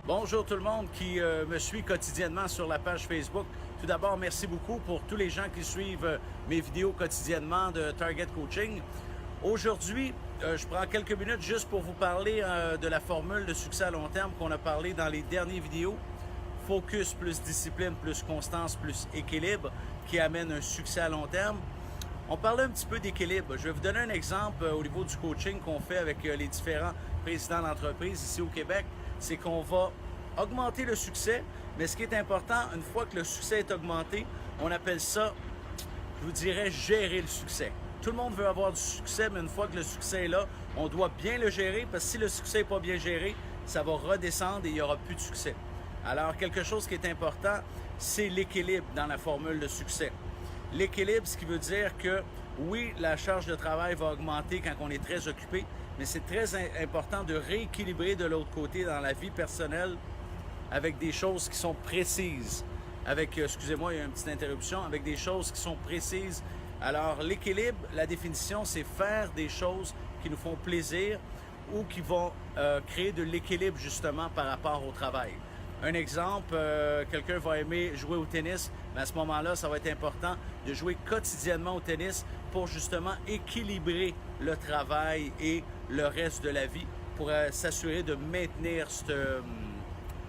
Bonjour tout le monde qui me suit quotidiennement sur la page Facebook. Tout d'abord, merci beaucoup pour tous les gens qui suivent mes vidéos quotidiennement de Target Coaching. Aujourd'hui, je prends quelques minutes juste pour vous parler de la formule de succès à long terme qu'on a parlé dans les dernières vidéos. Focus plus discipline plus constance plus équilibre qui amène un succès à long terme. On parlait un petit peu d'équilibre. Je vais vous donner un exemple au niveau du coaching qu'on fait avec les différents présidents d'entreprise ici au Québec. C'est qu'on va augmenter le succès, mais ce qui est important, une fois que le succès est augmenté, on appelle ça, je vous dirais, gérer le succès. Tout le monde veut avoir du succès, mais une fois que le succès est là, on doit bien le gérer, parce que si le succès n'est pas bien géré, ça va redescendre et il n'y aura plus de succès. Alors, quelque chose qui est important, c'est l'équilibre dans la formule de succès. L'équilibre, ce qui veut dire que, oui, la charge de travail va augmenter quand on est très occupé, mais c'est très important de rééquilibrer de l'autre côté dans la vie personnelle avec des choses qui sont précises. Excusez-moi, il y a une petite interruption, avec des choses qui sont précises. Alors, l'équilibre, la définition, c'est faire des choses qui nous font plaisir ou qui vont créer de l'équilibre justement par rapport au travail. Un exemple, quelqu'un va aimer jouer au tennis, mais à ce moment-là, ça va être important de jouer quotidiennement au tennis pour justement équilibrer le travail et le reste de la vie pour s'assurer de maintenir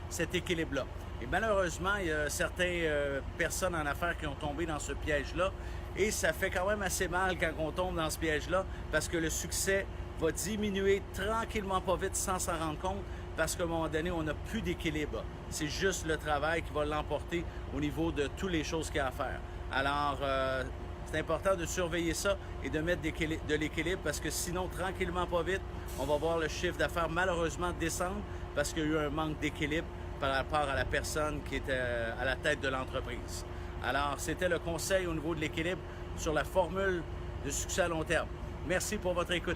cet équilibre-là. Et malheureusement, il y a certaines personnes en affaires qui ont tombé dans ce piège-là et ça fait quand même assez mal quand on tombe dans ce piège-là parce que le succès va diminuer tranquillement, pas vite, sans s'en rendre compte parce qu'à un moment donné, on n'a plus d'équilibre. C'est juste le travail qui va l'emporter au niveau de toutes les choses qu'il y a à faire. Alors, c'est important de surveiller ça et de mettre de l'équilibre parce que sinon, tranquillement, pas vite, on va voir le chiffre d'affaires malheureusement descendre parce qu'il y a eu un manque d'équilibre par rapport à la personne qui était à la tête de l'entreprise. Alors, c'était le conseil au niveau de l'équilibre sur la formule de succès à long terme. Merci pour votre écoute.